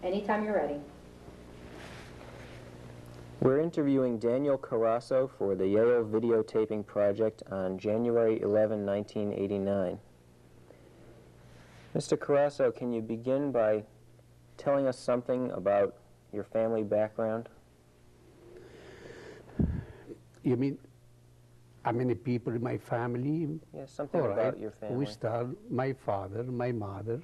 Anytime you're ready. We're interviewing Daniel Carasso for the Yale videotaping project on January 11, 1989. Mr. Carasso, can you begin by telling us something about your family background? You mean how many people in my family? Yes, something about your family. We start my father, my mother,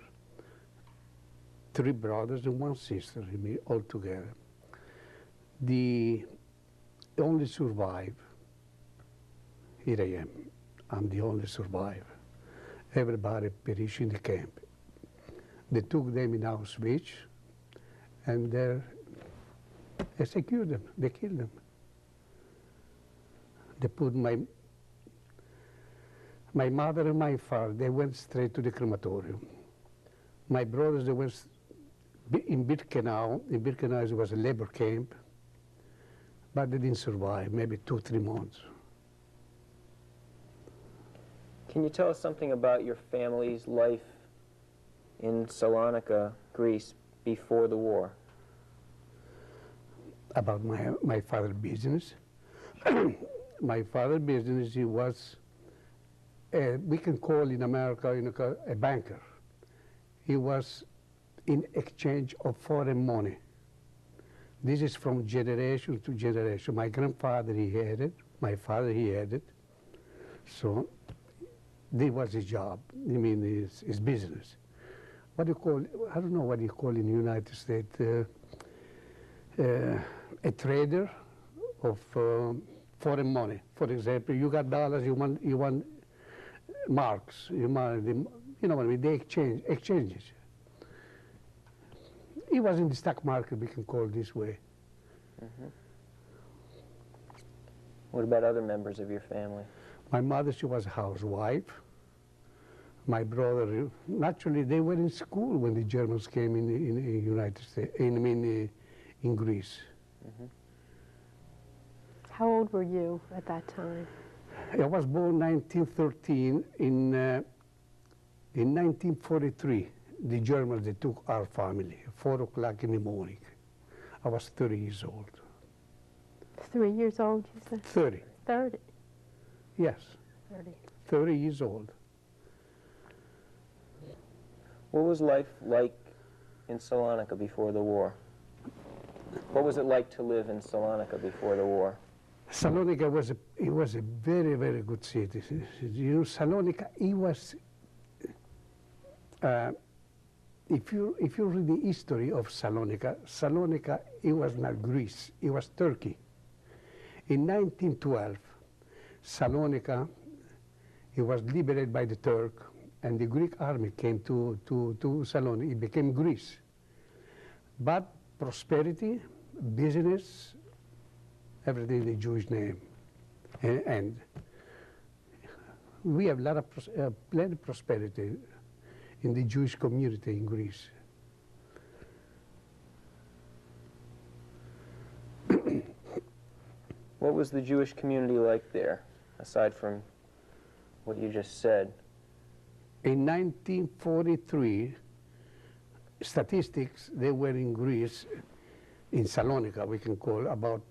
3 brothers and 1 sister, all together. The only survivor, here I am, I'm the only survivor. Everybody perished in the camp. They took them in Auschwitz and they executed them, they killed them. They put my mother and my father, they went straight to the crematorium. My brothers, they went in Birkenau. In Birkenau, it was a labor camp, but they didn't survive, maybe 2 or 3 months. Can you tell us something about your family's life in Salonika, Greece, before the war? About my father's business? My father's business, he was, we can call in America a banker. He was in exchange of foreign money. This is from generation to generation. My grandfather, he had it. My father, he had it. So this was his job. I mean, his business. What do you call, I don't know what you call in the United States, a trader of foreign money. For example, you got dollars, you want marks, you know what I mean, they exchanges. He was in the stock market, we can call it this way. Mm-hmm. What about other members of your family? My mother, she was a housewife. My brother, naturally, they were in school when the Germans came in the United States, in Greece. Mm-hmm. How old were you at that time? I was born 1913. In 1943, the Germans, they took our family, 4 o'clock in the morning. I was 30 years old. 3 years old, you said? 30. 30? Yes. 30. 30 years old. What was life like in Salonika before the war? What was it like to live in Salonika before the war? Salonika was a very, very good city. You know, Salonika, it was, if you read the history of Salonika, Salonika, it was not Greece, it was Turkey. In 1912, Salonika, it was liberated by the Turk, and the Greek army came to Salonika. It became Greece. But prosperity, business, everything in the Jewish name. And we have a lot of plenty of prosperity in the Jewish community in Greece. What was the Jewish community like there, aside from what you just said? In 1943, statistics, they were in Greece, in Salonika, we can call about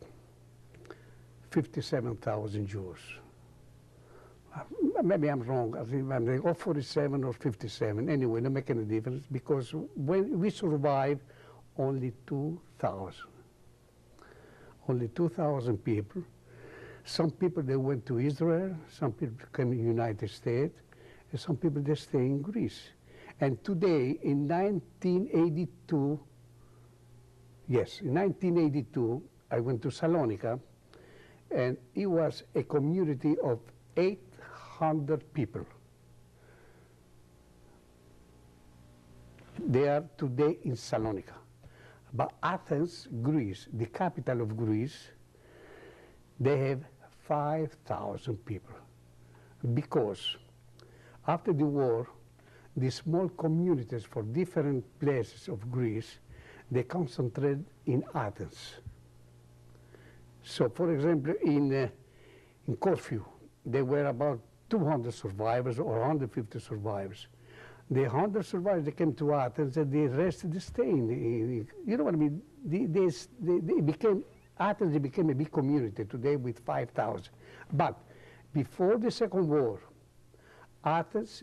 57,000 Jews. Maybe I'm wrong, I think I'm like, or 47 or 57, anyway, not making a difference, because when we survived, only 2,000. Only 2,000 people. Some people, they went to Israel, some people came to the United States, and some people, they stay in Greece. And today, in 1982, yes, in 1982, I went to Salonika, and it was a community of 800 people. They are today in Salonika. But Athens, Greece, the capital of Greece, they have 5,000 people. Because after the war, the small communities for different places of Greece, they concentrated in Athens. So, for example, in Corfu, there were about 200 survivors or 150 survivors. The 100 survivors, they came to Athens, and the rest they stayed. You know what I mean? Athens became a big community today with 5,000. But before the Second War, Athens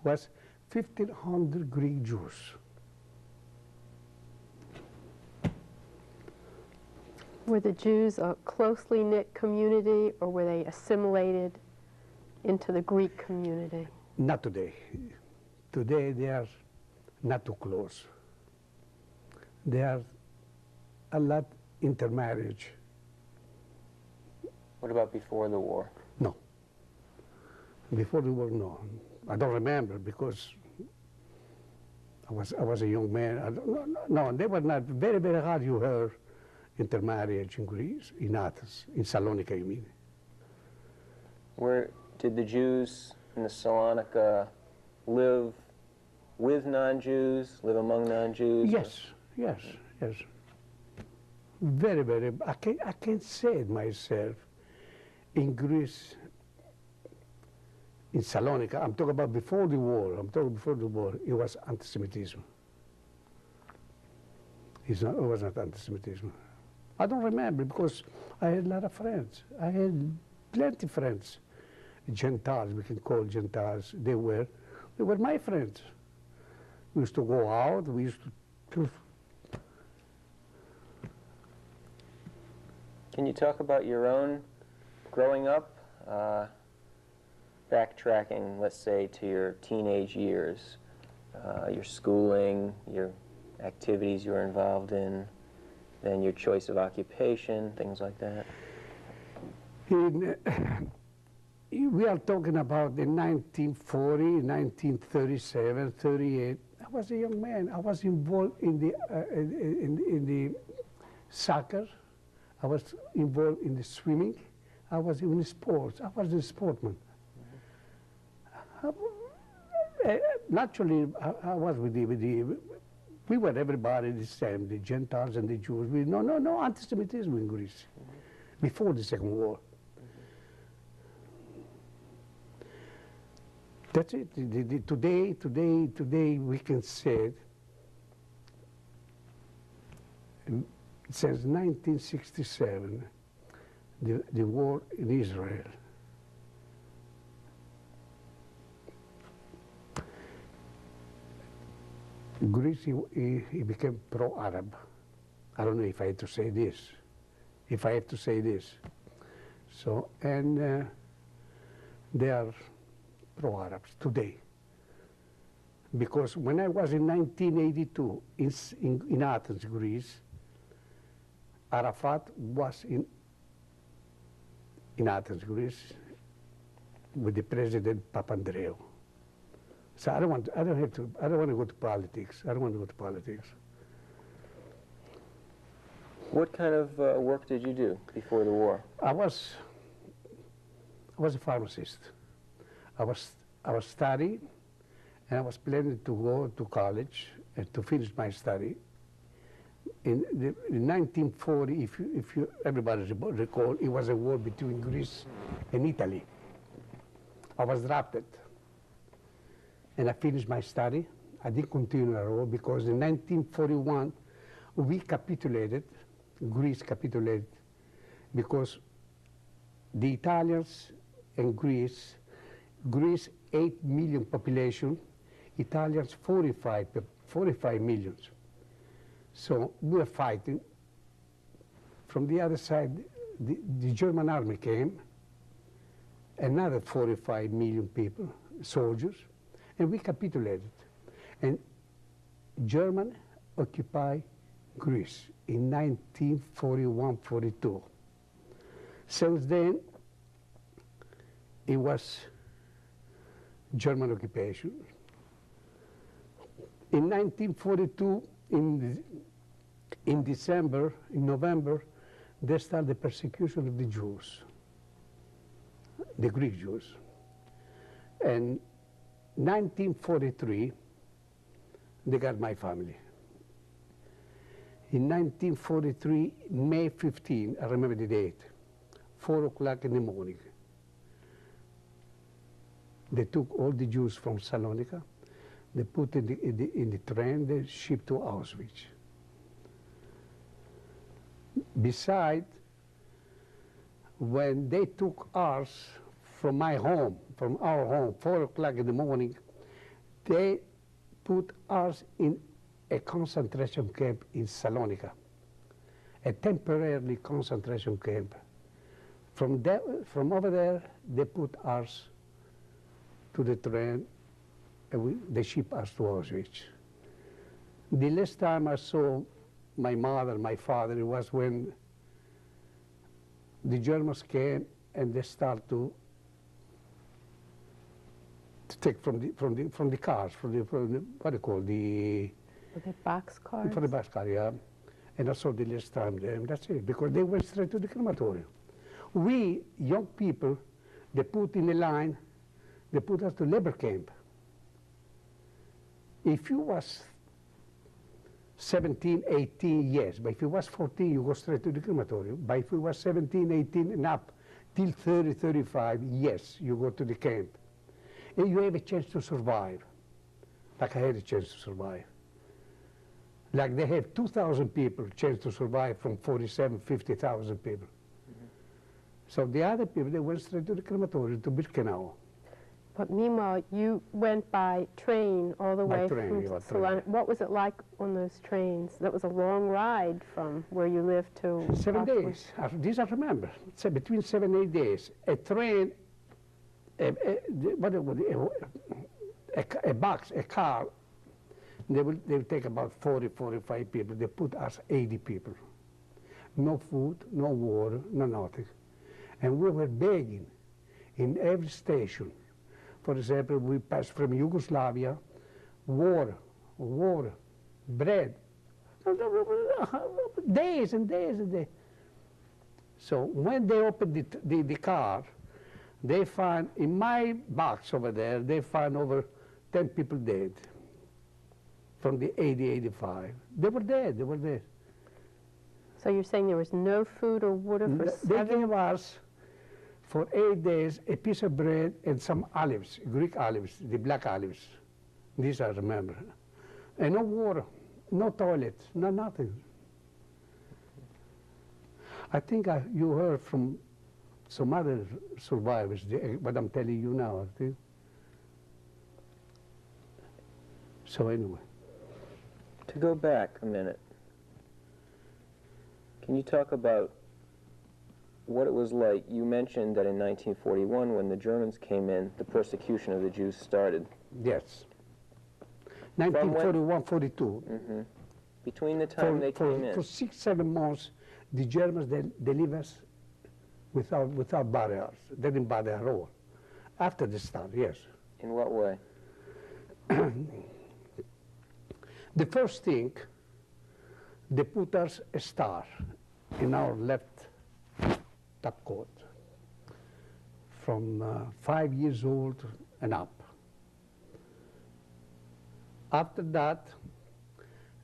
was 1,500 Greek Jews. Were the Jews a closely knit community, or were they assimilated into the Greek community? Not today. Today they are not too close. They are a lot intermarriage. What about before the war? No. Before the war, no. I don't remember because I was a young man. No, they were not. Very, very hard you heard intermarriage in Greece, in Athens, in Salonika, you mean. Where did the Jews in the Salonika live with non-Jews, live among non-Jews? Yes, yes, yes. Very, very. I can't say it myself. In Greece, in Salonika, I'm talking about before the war. It was anti-Semitism. It was not anti-Semitism. I don't remember because I had a lot of friends. I had plenty of friends. Gentiles, we can call Gentiles. They were my friends. We used to go out. We used to. Can you talk about your own growing up? Backtracking, let's say, to your teenage years, your schooling, your activities you were involved in, then your choice of occupation, things like that. We are talking about the 1940, 1937, 38. I was a young man. I was involved in the soccer. I was involved in the swimming. I was in the sports. I was a sportsman. Naturally, I was with we were everybody the same, the Gentiles and the Jews. No anti-Semitism in Greece before the Second War. That's it. Today we can say it. Since 1967, the war in Israel. Greece, he became pro-Arab. I don't know if I have to say this. So, and they are pro-Arabs today. Because when I was in 1982 in Athens, Greece, Arafat was in Athens, Greece, with the President Papandreou. So I don't want to go to politics. What kind of work did you do before the war? I was a pharmacist. I was studying, and I was planning to go to college and to finish my study. In 1940, if everybody recall, it was a war between Greece and Italy. I was drafted. And I finished my study. I didn't continue at all because in 1941, we capitulated, Greece capitulated, because the Italians and Greece 8 million population, Italians 45 millions. So we were fighting. From the other side, the German army came, another 45 million people, soldiers, and we capitulated. And Germany occupied Greece in 1941-42. Since then, it was German occupation. In 1942, in November, they started the persecution of the Jews, the Greek Jews. And 1943, they got my family. In 1943, May 15, I remember the date, 4 o'clock in the morning, they took all the Jews from Salonika, They put in the train, they shipped to Auschwitz. Besides, when they took us from my home, from our home, 4 o'clock in the morning, they put us in a concentration camp in Salonika, a temporary concentration camp. From over there, they put us to the train, and they ship us to Auschwitz. The last time I saw my mother, my father, it was when the Germans came and they start to take from the cars, from the what do you call the boxcars? from the boxcar, yeah. And I saw the last time there, and that's it, because they went straight to the crematorium. We young people, they put in a line, they put us to labor camp. If you was 17, 18, yes, but if you was 14, you go straight to the crematorium. But if you was 17, 18 and up, till 30, 35, yes, you go to the camp. And you have a chance to survive, like I had a chance to survive. Like they have 2,000 people chance to survive from 47, 50,000 people. Mm-hmm. So the other people, they went straight to the crematorium, to Birkenau. But meanwhile, you went by train all the way from Salonika. What was it like on those trains? That was a long ride from where you lived to... 7 days. This I remember. So between 7 and 8 days. A train, a box, a car, they will take about 40, 45 people. They put us 80 people. No food, no water, no nothing. And we were begging in every station. For example, we passed from Yugoslavia, water, bread, days and days and days. So when they opened the car, they find, in my box over there, they find over 10 people dead from the 80, 85. They were dead. So you're saying there was no food or water for They gave us, for 8 days, a piece of bread and some olives, Greek olives, the black olives. These I remember. And no water, no toilet, no nothing. I think you heard from some other survivors, what I'm telling you now, I think. So anyway. To go back a minute, can you talk about what it was like? You mentioned that in 1941, when the Germans came in, the persecution of the Jews started. Yes. 1941, 42. Mm-hmm. Between the time they came in. For 6, 7 months, the Germans, they leave us without barriers. They didn't bother at all. After the start, yes. In what way? The first thing, they put us a star in our left top coat from 5 years old and up. After that,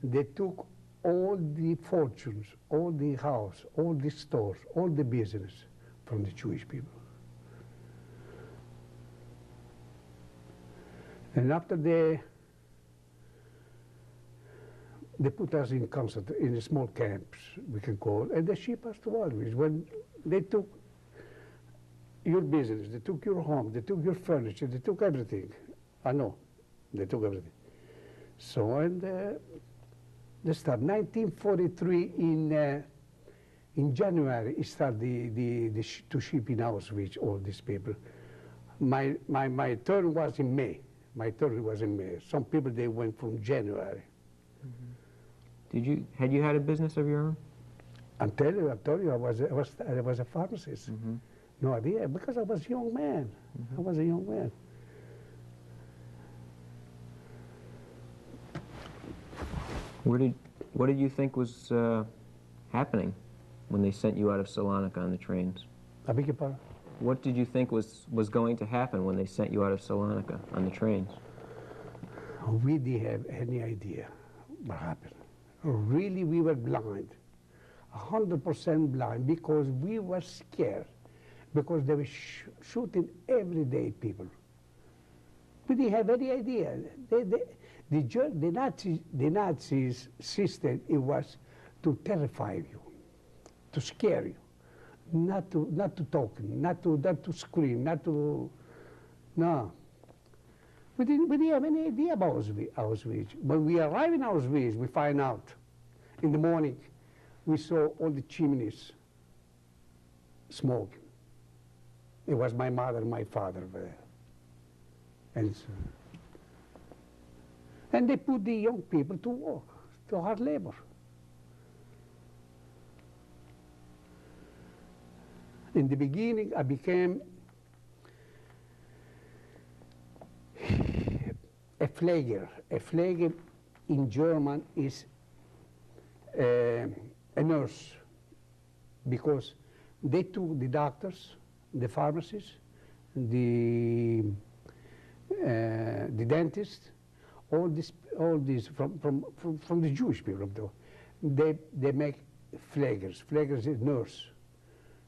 they took all the fortunes, all the house, all the stores, all the business from the Jewish people. And after they put us in small camps, we can call, and they ship us to Auschwitz. When they took your business, they took your home, they took your furniture, they took everything. I know, they took everything. So, and they start 1943 in January. It started to ship in Auschwitz all these people. My turn was in May. Some people they went from January. Mm-hmm. Had you had a business of your own? I told you, I was a pharmacist. Mm-hmm. No idea, because I was a young man. Mm-hmm. I was a young man. What did you think was happening when they sent you out of Salonika on the trains? I beg your pardon? What did you think was going to happen when they sent you out of Salonika on the trains? We didn't have any idea what happened. Really, we were blind, 100% blind, because we were scared, because they were shooting every day people. We didn't have any idea. The Nazis' system, it was to terrify you, to scare you, not to talk, not to scream, no. We didn't have any idea about Auschwitz. When we arrived in Auschwitz, we find out in the morning, we saw all the chimneys smoking. It was my mother and my father there. And they put the young people to work, to hard labor. In the beginning, I became a flagger. A flagger in German is a nurse, because they took the doctors, the pharmacists, the dentists, all these from the Jewish people, though. They make flaggers. Flaggers is nurse.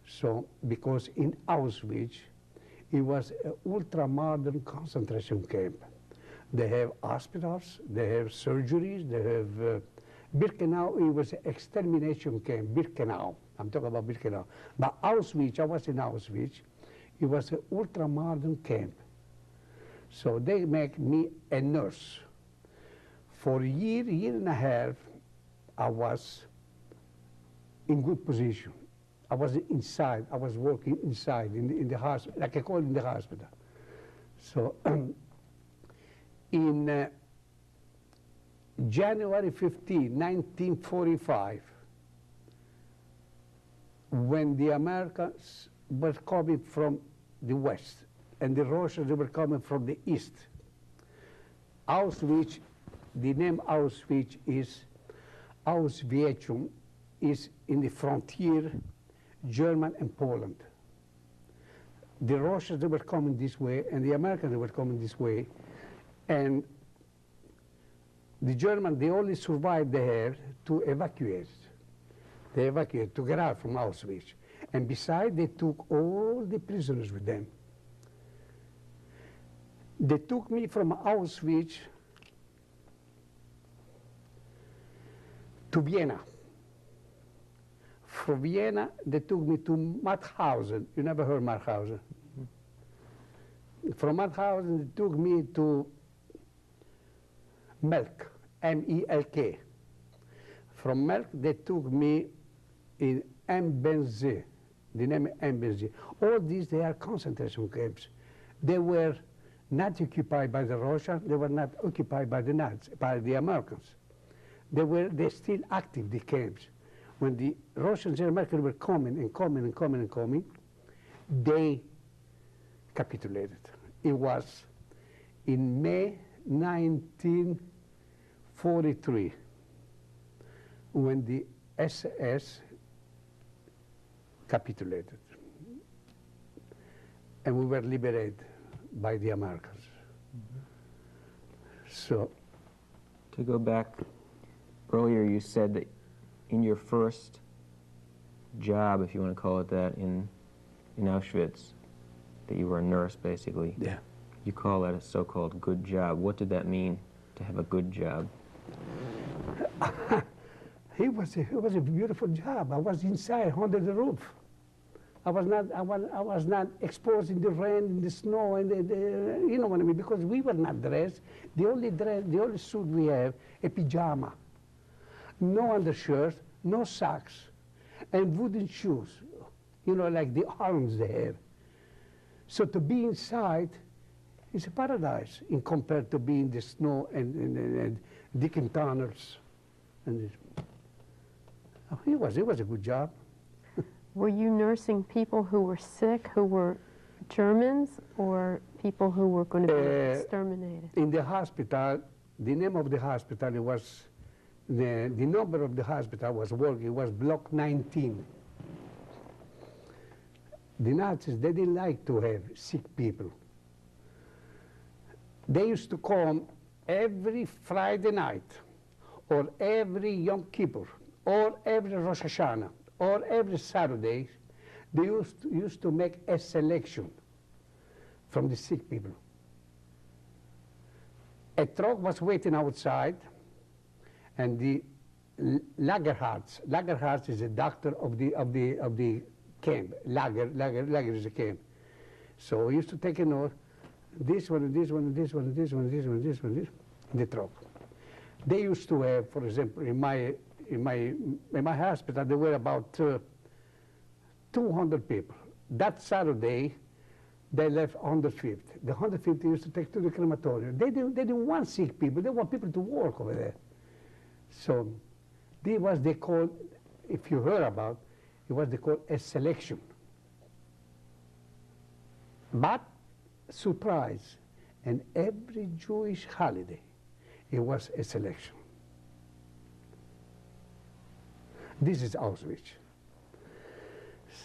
So because in Auschwitz, it was an ultra-modern concentration camp. They have hospitals, they have surgeries, they have Birkenau. It was an extermination camp. Birkenau. I'm talking about Birkenau. But Auschwitz, I was in Auschwitz. It was an ultra-modern camp. So they make me a nurse. For a year and a half, I was in good position. I was inside. I was working inside in the hospital, like I call it, in the hospital. So in January 15, 1945, when the Americans were coming from the west and the Russians were coming from the east, Auschwitz, the name Auschwitz is Auschwitzum, is in the frontier, German and Poland. The Russians, they were coming this way, and the Americans, they were coming this way. And the Germans, they only survived there to evacuate. They evacuated to get out from Auschwitz. And besides, they took all the prisoners with them. They took me from Auschwitz to Vienna. From Vienna, they took me to Mauthausen. You never heard Mauthausen? Mm-hmm. From Mauthausen, they took me to Melk, M-E-L-K. From Melk, they took me in Mbz, the name Mbz. All these, they are concentration camps. They were not occupied by the Russians, they were not occupied by the Nazis, by the Americans. They're still active, the camps. When the Russians and Americans were coming and coming and coming and coming, they capitulated. It was in May 1943 when the SS capitulated. And we were liberated by the Americans. Mm-hmm. So, to go back, earlier you said that in your first job, if you want to call it that, in Auschwitz, that you were a nurse, basically. Yeah. You call that a so-called good job. What did that mean, to have a good job? It was a beautiful job. I was inside, under the roof. I was not exposed in the rain, in the snow, and you know what I mean, because we were not dressed. The only suit we have, a pajama. No undershirt, no socks, and wooden shoes, you know, like the arms they have. So to be inside is a paradise in compared to being in the snow and digging tunnels. And it was a good job. Were you nursing people who were sick, who were Germans, or people who were going to be exterminated? In the hospital, the name of the hospital, it was, the number of the hospital was working, was block 19. The Nazis, they didn't like to have sick people. They used to come every Friday night, or every Yom Kippur, or every Rosh Hashanah, or every Saturday. They used to make a selection from the sick people. A truck was waiting outside, and the Lagerhardt is a doctor of the camp. Lager is a camp. So he used to take a note, this one, and this one, and this one, and this one, and this one, and this one, and this, in the truck. They used to have, for example, in my hospital, there were about 200 people. That Saturday, they left 150. The 150 used to take to the crematorium. They didn't want sick people. They want people to work over there. So this was they called, if you heard about, it was they called a selection. But surprise, and every Jewish holiday, it was a selection. This is Auschwitz.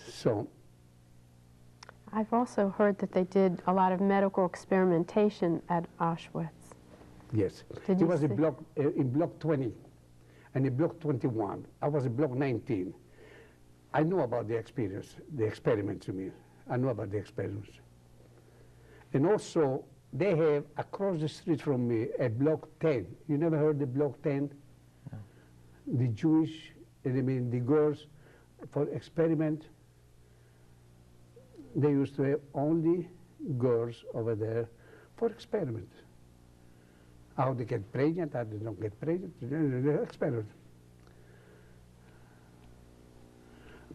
So I've also heard that they did a lot of medical experimentation at Auschwitz. yes, Did it you was see? in block 20 and in block 21. I was in block 19. I knew about the experience, the experiments, you mean. I knew about the experiments. And also, they have across the street from me a block 10. You never heard the block 10? No. The Jewish, I mean the girls for experiment. They used to have only girls over there for experiment. How they get pregnant, how they don't get pregnant, they experiment.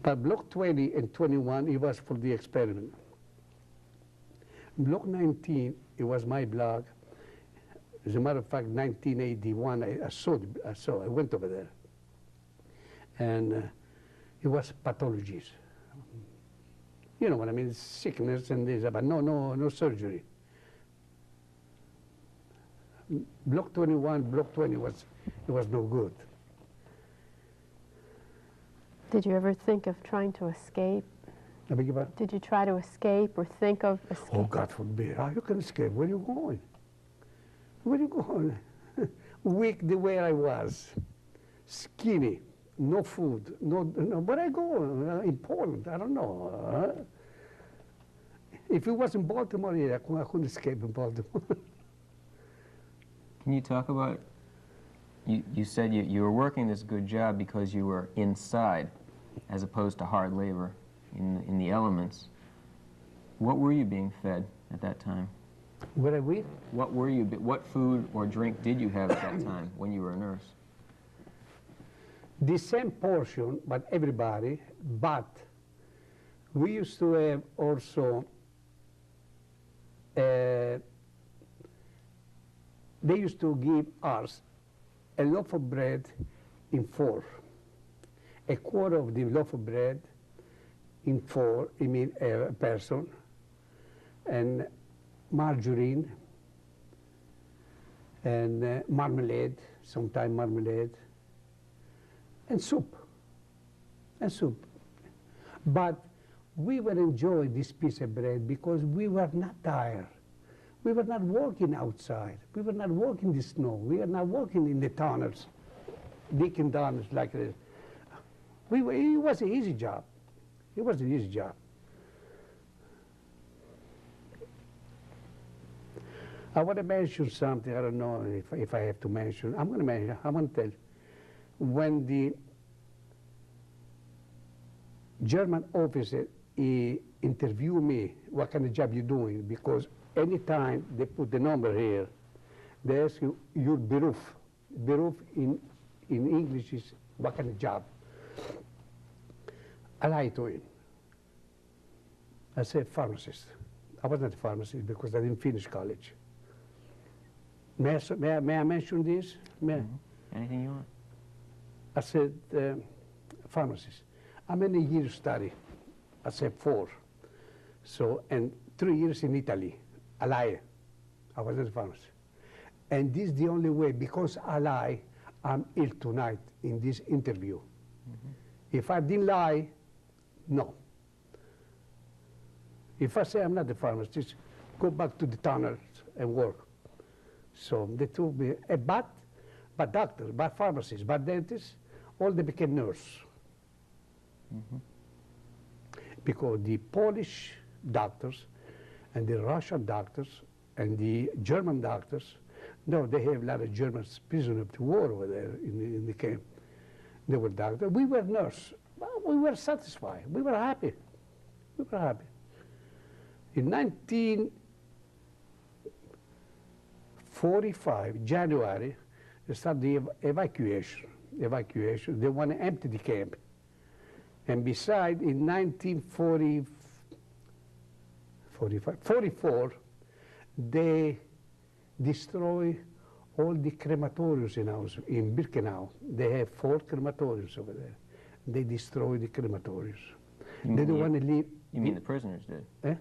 But block 20 and 21, it was for the experiment. Block 19, it was my block. As a matter of fact, 1981, I went over there. And it was pathologies. You know what I mean, sickness and this, but no surgery. Block 21, block 20 it was no good. Did you ever think of trying to escape? I beg your pardon? Did you try to escape or think of escape? Oh, God forbid. How you can escape? Where are you going? Where are you going? Weak the way I was. Skinny. No food. No, where I go? In Poland. I don't know. If it was in Baltimore, yeah, I couldn't escape in Baltimore. Can you talk about, you said you were working this good job because you were inside as opposed to hard labor in the elements. What were you being fed at that time? Where are we? What food or drink did you have at that time when you were a nurse? The same portion, but everybody, but we used to have also, they used to give us a loaf of bread in 4. A quarter of the loaf of bread in 4, I mean a person, and margarine, and marmalade, sometimes marmalade, and soup. But we were enjoying this piece of bread because we were not tired. We were not working outside. We were not working in the snow. We were not working in the tunnels, digging tunnels like this. It was an easy job. It was an easy job. I want to mention something. I don't know if I have to mention. I'm going to mention. I want to tell. When the German officer interviewed me, what kind of job you doing? Because anytime they put the number here, they ask you your beruf. Beruf in English is what kind of job? I lied to him. I said pharmacist. I wasn't a pharmacist because I didn't finish college. May I mention this? Anything you want? I said, pharmacist. How many years study? I said 4. So, and 3 years in Italy. I lie. I wasn't a pharmacist. And this is the only way, because I lie, I'm ill tonight in this interview. Mm-hmm. If I didn't lie, no. If I say I'm not a pharmacist, go back to the tunnels and work. So they told me, but doctors, but pharmacists, but dentists, all they became nurse. Mm-hmm. Because the Polish doctors and the Russian doctors and the German doctors, No, they have a lot of German prisoners of war over there in the camp. They were doctors. We were nurses. Well, we were satisfied. We were happy. We were happy. In 1945, January, they started the evacuation. They want to empty the camp. And beside, in 1944, they destroy all the crematoriums in Birkenau. They have 4 crematoriums over there. They destroy the crematoriums. They don't want to leave. You mean the prisoners did? Eh?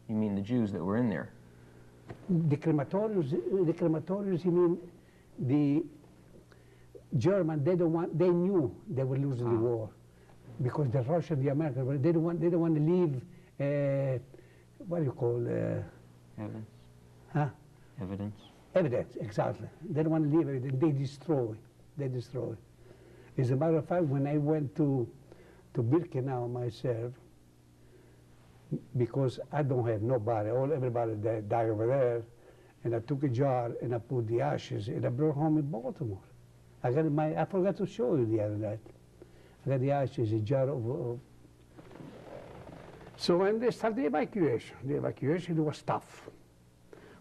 You mean the Jews that were in there? The crematoriums, you mean the German, they knew they were losing the war. Because the Russian, the American, they don't want to leave, what do you call, Evidence? huh? Evidence? Evidence, exactly. They don't want to leave evidence. They destroy. As a matter of fact, when I went to Birkenau myself, because I don't have nobody, everybody that died over there, and I took a jar and I put the ashes and I brought home in Baltimore. I forgot to show you the other night. I got the ashes, a jar of. So when they started the evacuation was tough.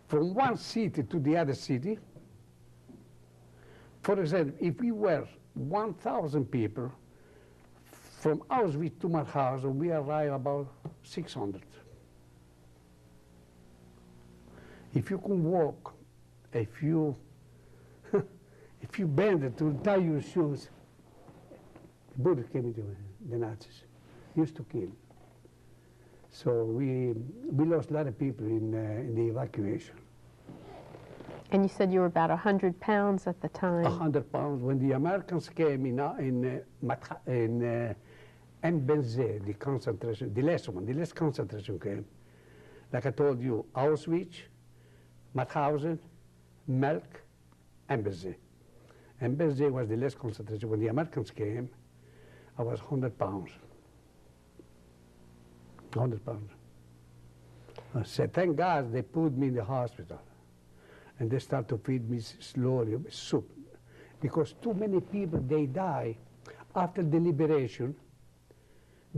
From one city to the other city. For example, if we were 1,000 people, from Auschwitz to Mauthausen, we arrived about 600. If you can walk, if you bend it to tie your shoes, the bullets came into the Nazis, used to kill. So we lost a lot of people in the evacuation. And you said you were about 100 pounds at the time. 100 pounds. When the Americans came in Mbz, the concentration, the last concentration camp, like I told you, Auschwitz, Mauthausen, Melk, Mbz. Mbz was the last concentration. When the Americans came, I was 100 pounds. 100 pounds. I said, thank God they put me in the hospital. And they start to feed me slowly soup. Because too many people, they die after the liberation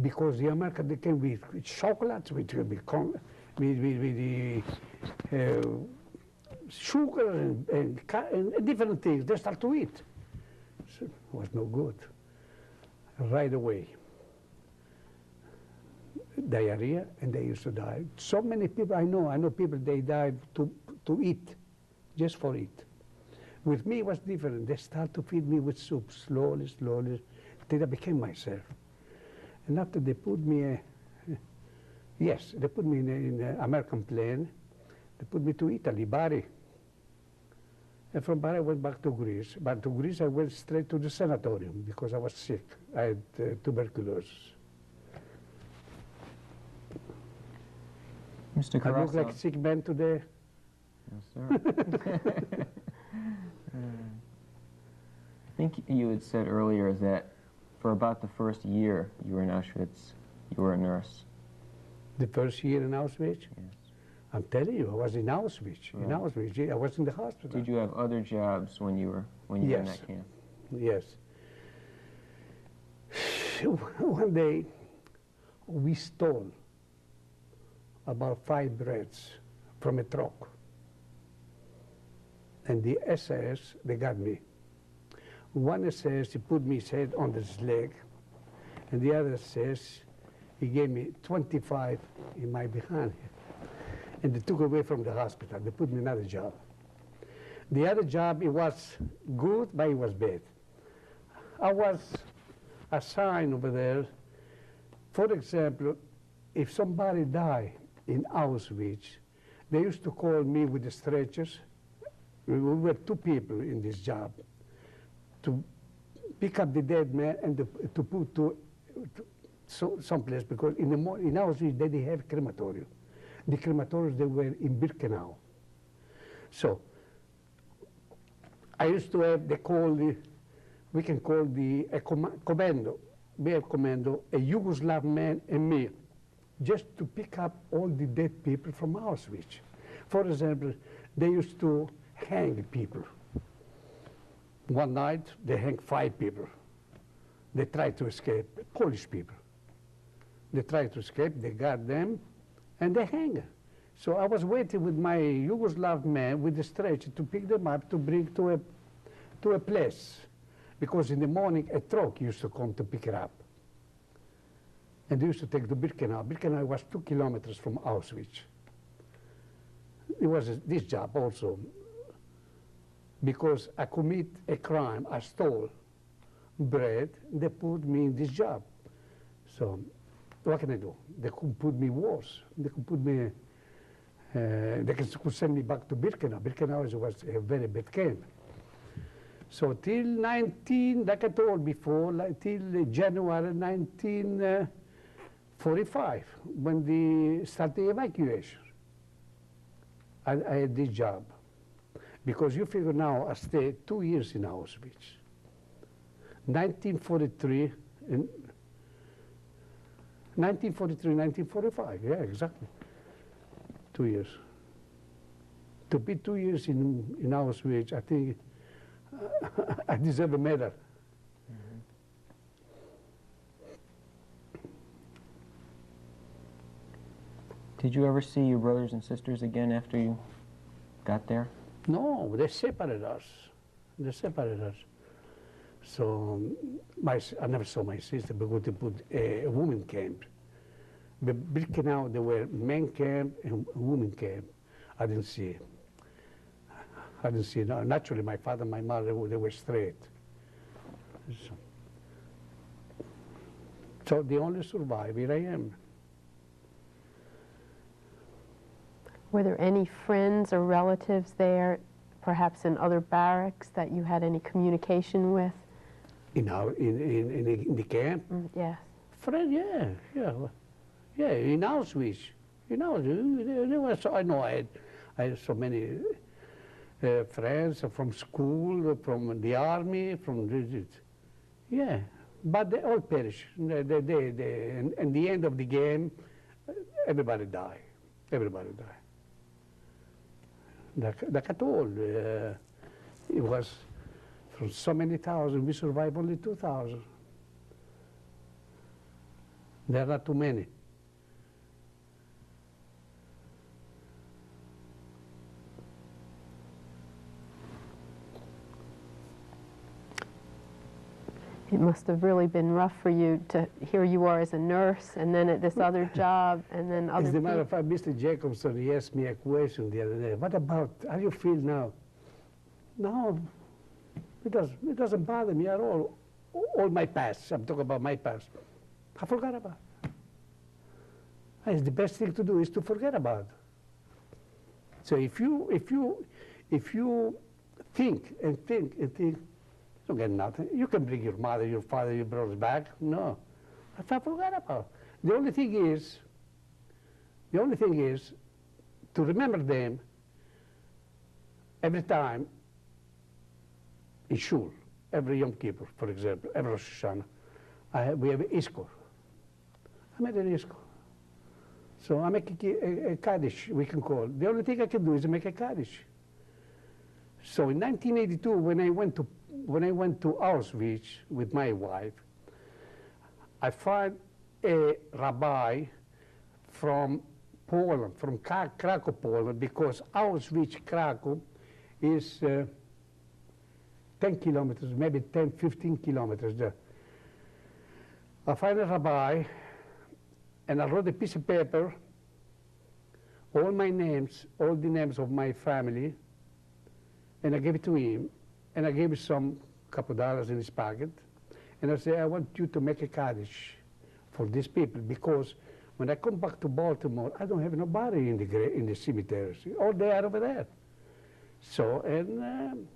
because the Americans, they came with chocolates, with the sugar and different things. They start to eat. So it was no good. Right away. Diarrhea, and they used to die. So many people I know people, they died to eat, just for it. With me, it was different. They started to feed me with soup, slowly, till I became myself. And after they put me, they put me in an American plane. They put me to Italy, Bari. And from Bari, I went back to Greece. But to Greece, I went straight to the sanatorium because I was sick. I had tuberculosis. Mr. Carasso. I look like a sick man today. Yes, sir. I think you had said earlier that for about the first year you were in Auschwitz, you were a nurse. The first year in Auschwitz? Yes. I'm telling you, I was in Auschwitz. Right. In Auschwitz, I was in the hospital. Did you have other jobs when you were in that camp? Yes. One day, we stole about 5 breads from a truck. And the SAS, they got me. One SAS, he put me his head on his leg, and the other SAS, he gave me 25 in my behind. And they took away from the hospital. They put me in another job. The other job, it was good, but it was bad. I was assigned over there, for example, if somebody died in Auschwitz, they used to call me with the stretchers. We were 2 people in this job to pick up the dead man and to put to someplace, because in Auschwitz they didn't have crematorium. The crematoriums, they were in Birkenau. So I used to have, we can call a commando, we have commando, a Yugoslav man and me, just to pick up all the dead people from Auschwitz. For example, they used to hang people. One night, they hang 5 people. They tried to escape, Polish people. They tried to escape, they got them, and they hang. So I was waiting with my Yugoslav man with the stretcher to pick them up to bring to a place. Because in the morning, a truck used to come to pick it up. And they used to take to Birkenau. Birkenau was 2 kilometers from Auschwitz. It was this job also. Because I commit a crime, I stole bread, they put me in this job. So what can I do? They could put me worse. They could put me, they could send me back to Birkenau. Birkenau was a very bad camp. So till like I told before, till January 1945, when they started the evacuation, I had this job. Because you figure now, I stayed 2 years in Auschwitz. 1943, 1945, yeah, exactly. 2 years. To be 2 years in Auschwitz, I think I deserve a medal. Mm-hmm. Did you ever see your brothers and sisters again after you got there? No, they separated us. They separated us. So I never saw my sister because they put a women camp. But Birkenau, there were men camp and women camp. I didn't see it. I didn't see it. No, naturally, my father and my mother, they were straight. So they only survived. Here I am. Were there any friends or relatives there, perhaps in other barracks, that you had any communication with? In the camp? Yes. Friend, yeah. In Auschwitz. There was, I know I had so many friends from school, from the army, from yeah. But they all perished. And the end of the game, everybody died. Everybody died. Like I told, it was from so many thousand, we survived only 2,000. There are not too many. It must have really been rough for you to, here you are as a nurse, and then at this other job, and then other As a matter of people. fact, Mr. Jacobson, he asked me a question the other day. What about, how do you feel now? No, it doesn't bother me at all. All my past, I'm talking about my past, I forgot about it. It's the best thing to do is to forget about it. So if you think and think and think, you don't get nothing. You can bring your mother, your father, your brothers back. No, I forgot about it. The only thing is to remember them every time in shul, every Yom Kippur, for example, every Rosh Hashanah. We have an iskor. I made an iskor. So I make a Kaddish, we can call it. The only thing I can do is make a Kaddish. So in 1982, when I went to Auschwitz with my wife, I found a rabbi from Poland, from Krakow, Poland, because Auschwitz, Krakow is 10 kilometers, maybe 10, 15 kilometers there. I found a rabbi, and I wrote a piece of paper, all my names, all the names of my family, and I gave it to him, and I gave him some couple dollars in his pocket, and I said, I want you to make a Kaddish for these people, because when I come back to Baltimore, I don't have nobody in the cemeteries. All they are over there. So, and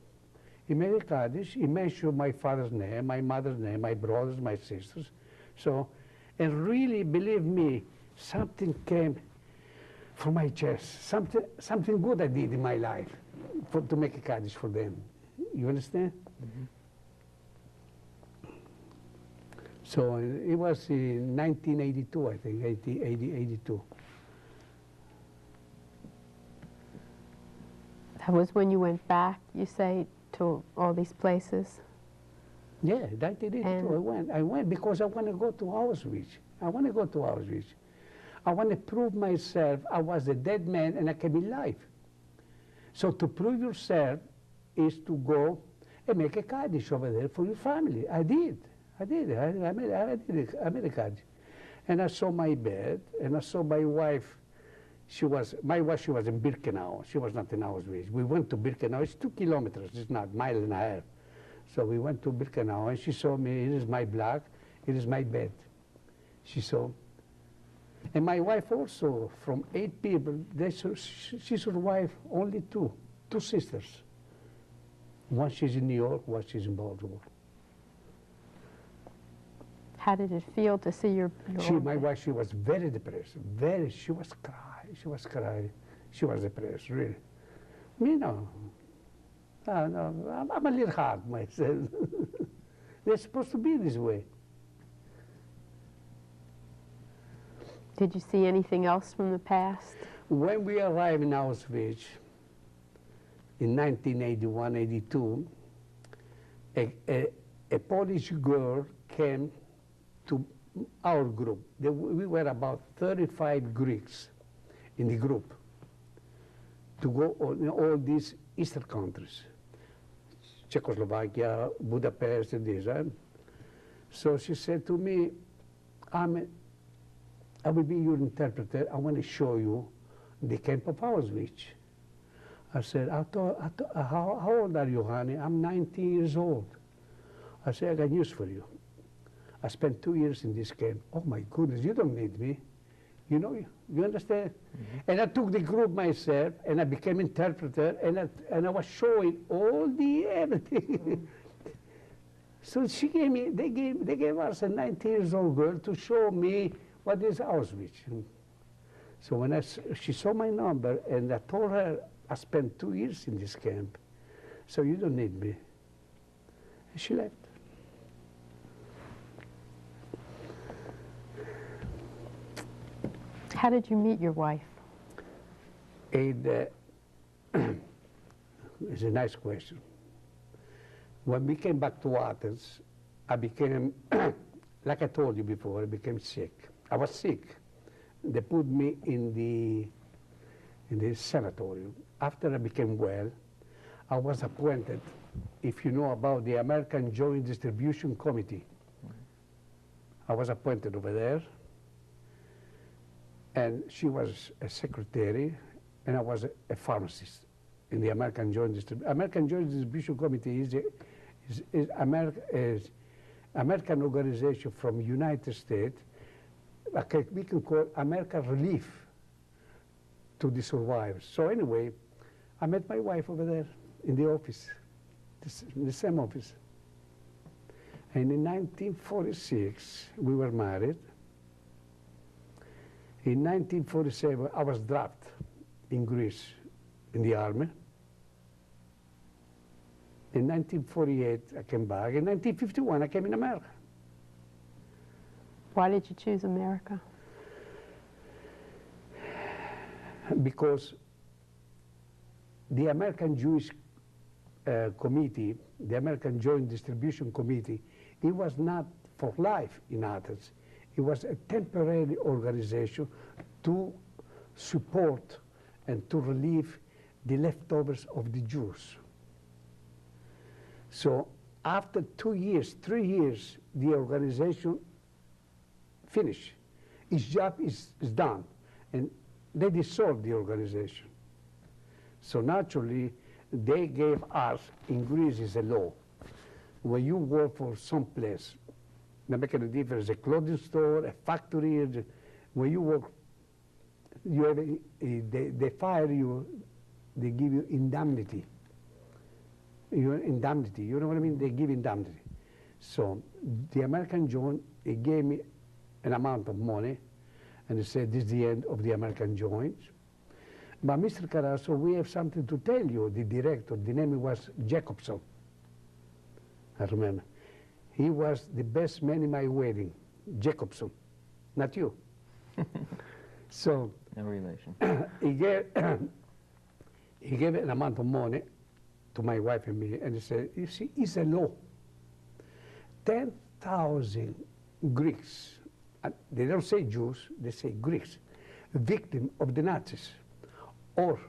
he made a Kaddish. He mentioned my father's name, my mother's name, my brothers, my sisters. So, and really, believe me, something came from my chest. Something good I did in my life to make a Kaddish for them. You understand? Mm-hmm. So it was in 1982, I think, 82. That was when you went back, you say, to all these places? Yeah, 1982, I went because I want to go to Auschwitz. I want to go to Auschwitz. I want to prove myself I was a dead man and I came alive. So to prove yourself is to go and make a Kaddish over there for your family. I did. I made a Kaddish. And I saw my bed, and I saw my wife. She was in Birkenau. She was not in Auschwitz. We went to Birkenau. It's 2 kilometers. It's not a mile and a half. So we went to Birkenau, and she saw me. It is my block. It is my bed. She saw. And my wife also, from 8 people, she survived only two sisters. One she's in New York, one she's in Baltimore. How did it feel to see your My wife, she was very depressed. She was crying. She was depressed, really. Me, no. No, I'm a little hard myself. They're supposed to be this way. Did you see anything else from the past? When we arrived in Auschwitz in 1981, 82, a Polish girl came to our group. We were about 35 Greeks in the group to go in all these Eastern countries, Czechoslovakia, Budapest, and this. So she said to me, I will be your interpreter. I want to show you the camp of Auschwitz. I said, how old are you, honey? I'm 19 years old. I said, I got news for you. I spent 2 years in this camp. Oh my goodness, you don't need me. You know, you understand? Mm-hmm. And I took the group myself, and I became interpreter, and I was showing all the everything. Mm-hmm. So they gave us a 19 years old girl to show me what is Auschwitz. So when she saw my number, and I told her I spent 2 years in this camp, so you don't need me. And she left. How did you meet your wife? It's a nice question. When we came back to Athens, I became, like I told you before, I became sick. I was sick. They put me in the sanatorium. After I became well, I was appointed, if you know about the American Joint Distribution Committee. I was appointed over there. And she was a secretary, and I was a pharmacist in the American Joint Distribution. American Joint Distribution Committee is American organization from United States. Okay, we can call American Relief to the survivors. So anyway, I met my wife over there in the office, in the same office. And in 1946, we were married. In 1947, I was drafted in Greece in the army. In 1948, I came back. In 1951, I came in America. Why did you choose America? Because the American Jewish Committee, the American Joint Distribution Committee, it was not for life in Athens. It was a temporary organization to support and to relieve the leftovers of the Jews. So after 2 years, 3 years, the organization finished. Its job is done, and they dissolved the organization. So naturally, they gave us, in Greece is a law, when you work for some place, they make a difference, a clothing store, a factory, where you work, you have they fire you, they give you indemnity. Indemnity, you know what I mean? They give indemnity. So the American Joint, it gave me an amount of money, and they said, this is the end of the American Joint. But Mr. Carasso, we have something to tell you. The director, the name was Jacobson, I remember. He was the best man in my wedding, Jacobson, not you. So no relation. he gave an amount of money to my wife and me, and he said, you see, it's a law. 10,000 Greeks, and they don't say Jews, they say Greeks, victim of the Nazis, or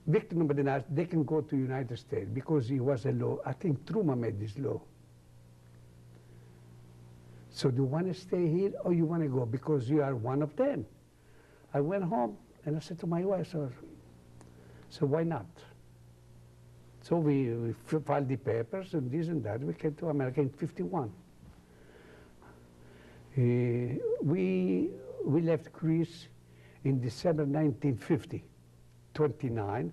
victim of the Nazis, they can go to United States because it was a law. I think Truman made this law. So do you want to stay here or you want to go because you are one of them? I went home and I said to my wife, so why not? So we filed the papers and this and that. We came to America in '51. We left Greece in December 1950, 29,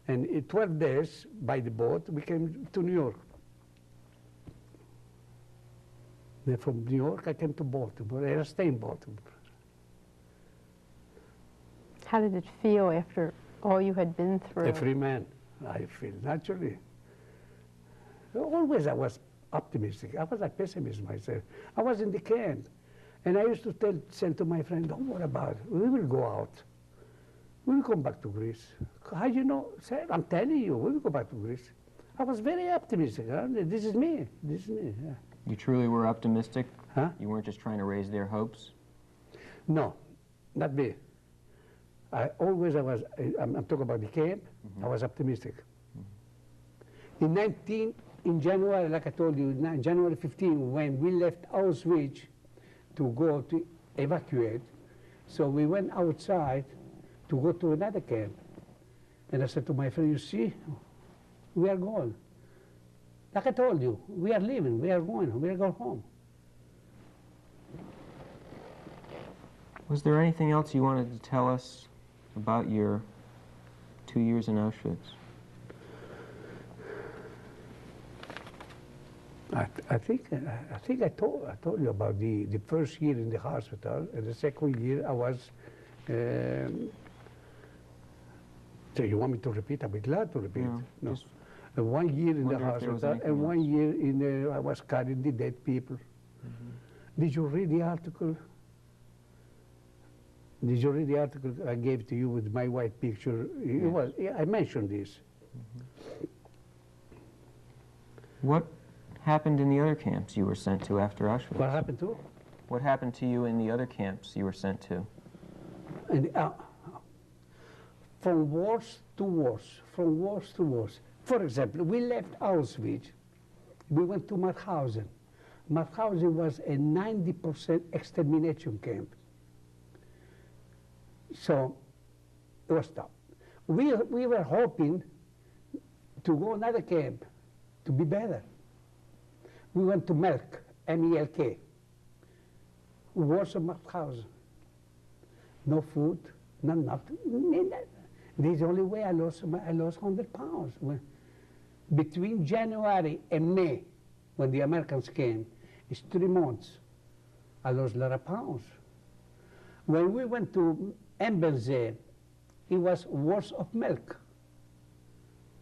and in 12 days by the boat we came to New York. Then from New York I came to Baltimore, and I stayed in Baltimore. How did it feel after all you had been through? A free man, I feel, naturally. Always I was optimistic. I was a pessimist myself. I was in the camp. And I used to say to my friend, don't worry about it. We will go out. We will come back to Greece. How do you know? Sir, I'm telling you, we will go back to Greece. I was very optimistic. Huh? This is me. This is me. Yeah. You truly were optimistic? Huh? You weren't just trying to raise their hopes? No, not me. I'm talking about the camp, I was optimistic. In January, like I told you, January 15, when we left Auschwitz to go to evacuate, so we went outside to go to another camp. And I said to my friend, you see, we are going. Like I told you, we are leaving, we are going home. Was there anything else you wanted to tell us about your 2 years in Auschwitz? I think I told you about the first year in the hospital, and the second year I was. So you want me to repeat? I'll be glad to repeat. No. 1 year in the hospital, and 1 year in I was carrying the dead people. Did you read the article? Did you read the article I gave to you with my white picture? It was. I mentioned this. What happened in the other camps you were sent to after Auschwitz? What happened to? What happened to you in the other camps you were sent to? And, from wars to wars, from wars to wars. For example, we left Auschwitz, we went to Mauthausen. Mauthausen was a 90% extermination camp. So it was tough. We were hoping to go another camp to be better. We went to Melk, M-E-L-K, Warsaw, Mauthausen. No food, no nothing. This is the only way I lost 100 pounds. Between January and May, when the Americans came, it's 3 months. I lost a lot of pounds. When we went to Embelze, it was wars of milk.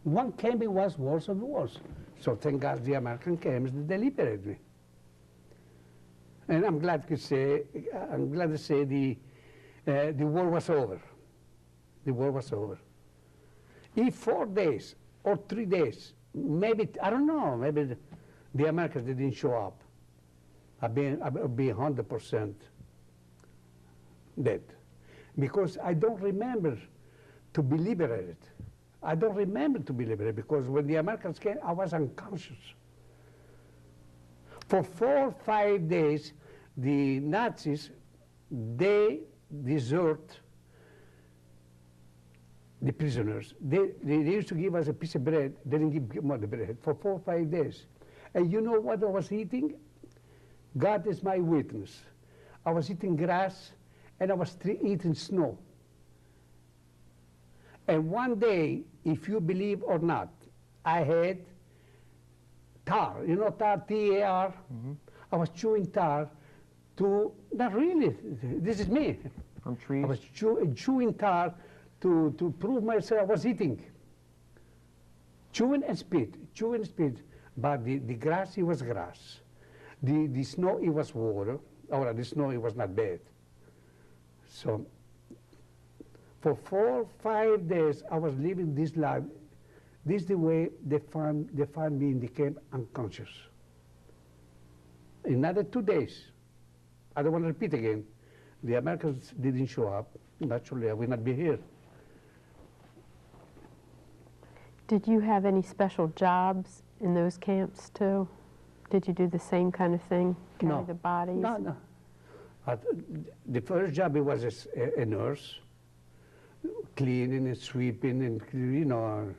One camp, it was wars of wars. So thank God the American camps, they liberated me. And I'm glad to say the war was over. The war was over. If 4 days or 3 days, maybe, I don't know, maybe the Americans didn't show up, I'd be 100% dead. Because I don't remember to be liberated. I don't remember to be liberated because when the Americans came, I was unconscious. For 4 or 5 days, the Nazis, they desert the prisoners. They used to give us a piece of bread. They didn't give more the bread for 4 or 5 days. And you know what I was eating? God is my witness. I was eating grass and I was eating snow. And one day, if you believe or not, I had tar. You know tar, T-A-R? Mm-hmm. I was chewing tar to, not really, this is me. From trees? I was chewing tar to prove myself I was eating. Chewing and spit. But the grass, it was grass. The snow, it was water. Or the snow, it was not bad. So For 4 or 5 days, I was living this life. This is the way they find me in the camp unconscious. In another 2 days, I don't want to repeat again, the Americans didn't show up. Naturally, I will not be here. Did you have any special jobs in those camps too? Did you do the same kind of thing? Carry the bodies? No. The first job, it was a nurse, cleaning and sweeping and, you know,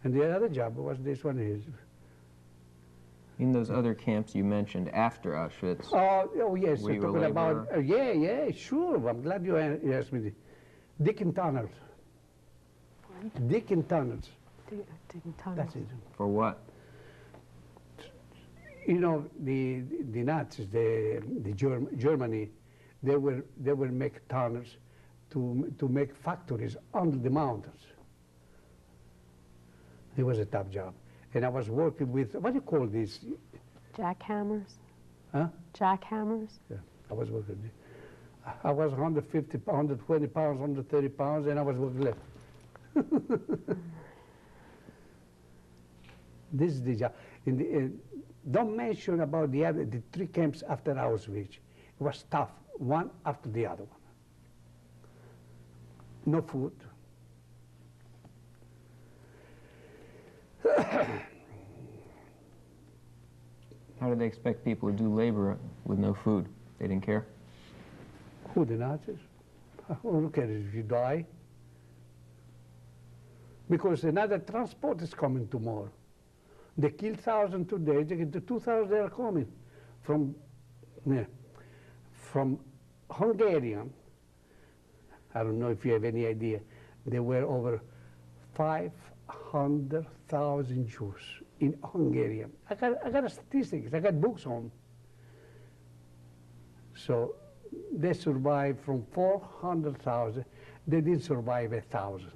and the other job was this one is. In those other camps you mentioned after Auschwitz. Oh yes, were you a talking about, laborer? yeah, sure. I'm glad you asked me. Digging tunnels. Digging tunnels. Digging tunnels. That's it. For what? You know, the Nazis, Germany, they will make tunnels to make factories under the mountains. It was a tough job. And I was working with, what do you call this? Jackhammers? Huh? Jackhammers? Yeah, I was working. I was 150, 120 pounds, 130 pounds, and I was working left. This is the job. Don't mention about the 3 camps after Auschwitz. It was tough, one after the other one. No food. How did they expect people to do labor with no food? They didn't care? Who, the Nazis? Who cares if you die? Because another transport is coming tomorrow. They killed 1,000 today, they get the 2,000 they are coming from Hungarian. I don't know if you have any idea. There were over 500,000 Jews in Hungary. I got statistics, I got books on. So they survived from 400,000. They didn't survive 1,000.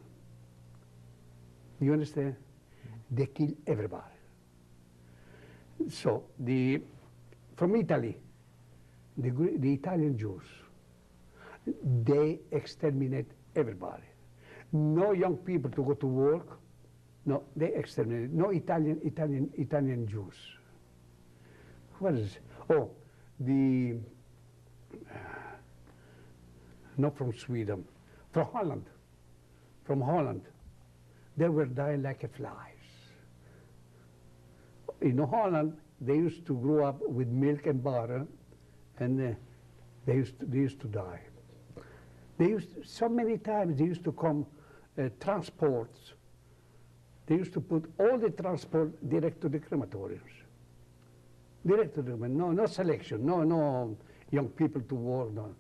You understand? They killed everybody. So from Italy, the Italian Jews, they exterminate everybody. No young people to go to work. No, they exterminate. No Italian Jews. What is it? Oh, not from Sweden, from Holland. From Holland, they were dying like flies. In Holland, they used to grow up with milk and butter, and they used to die. So many times they used to come transports. They used to put all the transport direct to the crematoriums. Direct to them, no selection, no young people to work, no.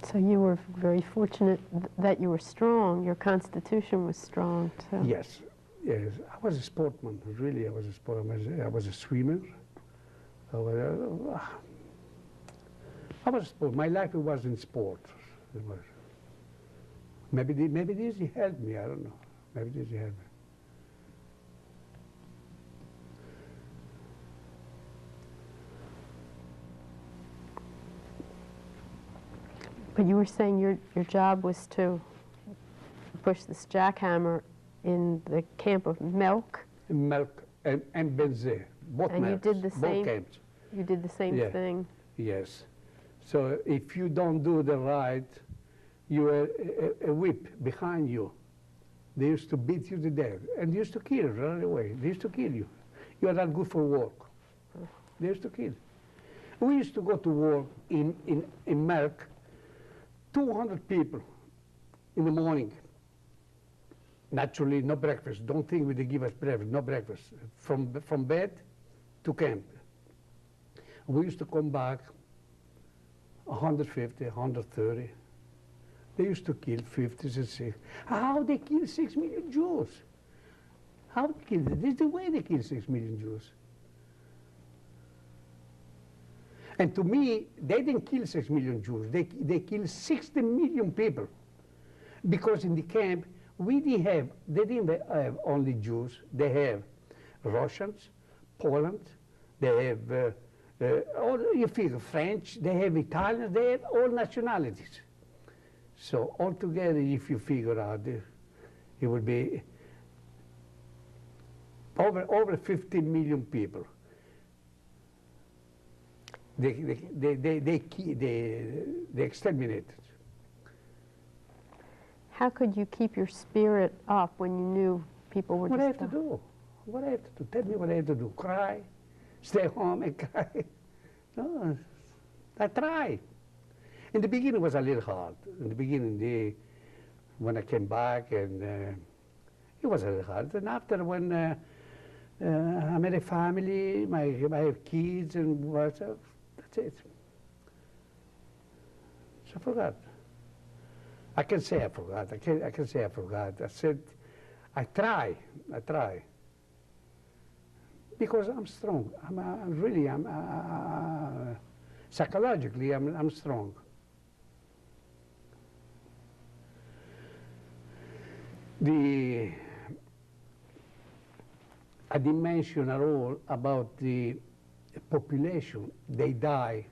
So you were very fortunate that you were strong. Your constitution was strong, too. Yes. I was a sportsman, really. I was a sportsman. I was a swimmer. I was a sport. My life was in sport. It was. Maybe this helped me. I don't know. Maybe this helped me. But you were saying your job was to push this jackhammer in the camp of Melk? Melk and Benzé, both and camps, you did the same, both camps. You did the same thing? Yes. So if you don't do the right, you have a whip behind you. They used to beat you to death, and they used to kill you right away. They used to kill you. You are not good for work. They used to kill. We used to go to work in Melk, 200 people in the morning. Naturally, no breakfast. Don't think they give us breakfast, no breakfast. From bed to camp. We used to come back 150, 130. They used to kill 50s and 60. How they kill 6 million Jews? How they kill them? This is the way they kill 6 million Jews. And to me, they didn't kill 6 million Jews. They killed 60 million people. Because in the camp, they didn't have only Jews. They have Russians, Poland, they have All, you figure French, they have Italians, they have all nationalities. So altogether, if you figure out, it would be over 15 million people. They exterminated. How could you keep your spirit up when you knew people were What I just have to do? What I have to do? Tell me what I have to do. Cry? Stay home and cry? No, I try. In the beginning, it was a little hard. In the beginning, when I came back, and it was a little hard. And after, when I met a family, I have kids, and that's it. So I forgot. I can say I forgot. I can say I forgot. I said, I try. Because I'm strong. Psychologically, I'm strong. I didn't mention at all about the population. They die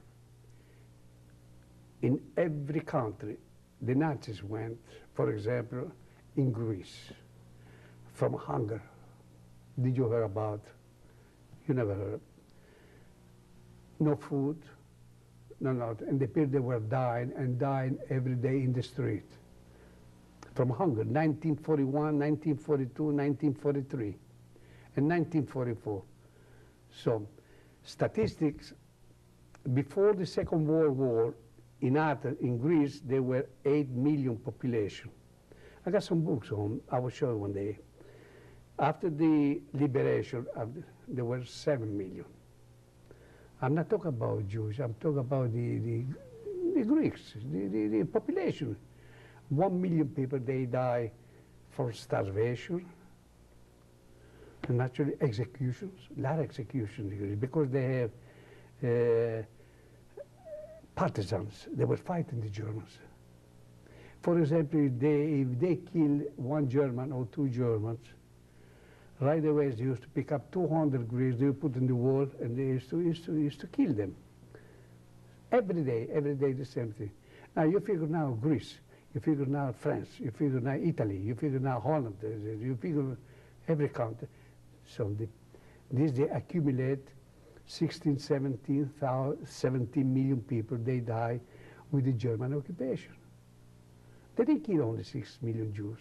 in every country. The Nazis went, for example, in Greece, from hunger. Did you hear about? You never heard. No food, no nothing. And the people were dying and dying every day in the street from hunger. 1941, 1942, 1943, and 1944. So statistics, before the Second World War, in Athens, in Greece, there were 8 million population. I got some books home, I will show you one day. After the liberation, there were 7 million. I'm not talking about Jews, I'm talking about the Greeks, the population. 1 million people, they die for starvation, and naturally executions, a lot of executions, because they have partisans. They were fighting the Germans. For example, if they kill 1 German or 2 Germans, right away they used to pick up 200 Greeks, they would put in the wall, and they used to kill them. Every day the same thing. Now you figure now Greece, you figure now France, you figure now Italy, you figure now Holland, you figure every country. So they accumulate 16, 17 million people, they die with the German occupation. They didn't kill only 6 million Jews.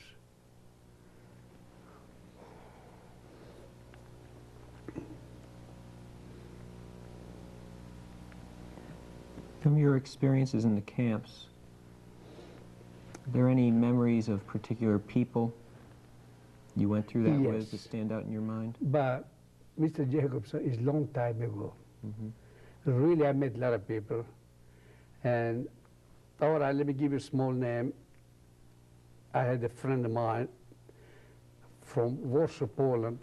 From your experiences in the camps, are there any memories of particular people you went through that with that stand out in your mind? But Mr. Jacobson is long time ago. Mm-hmm. Really, I met a lot of people. And all right, let me give you a small name. I had a friend of mine from Warsaw, Poland.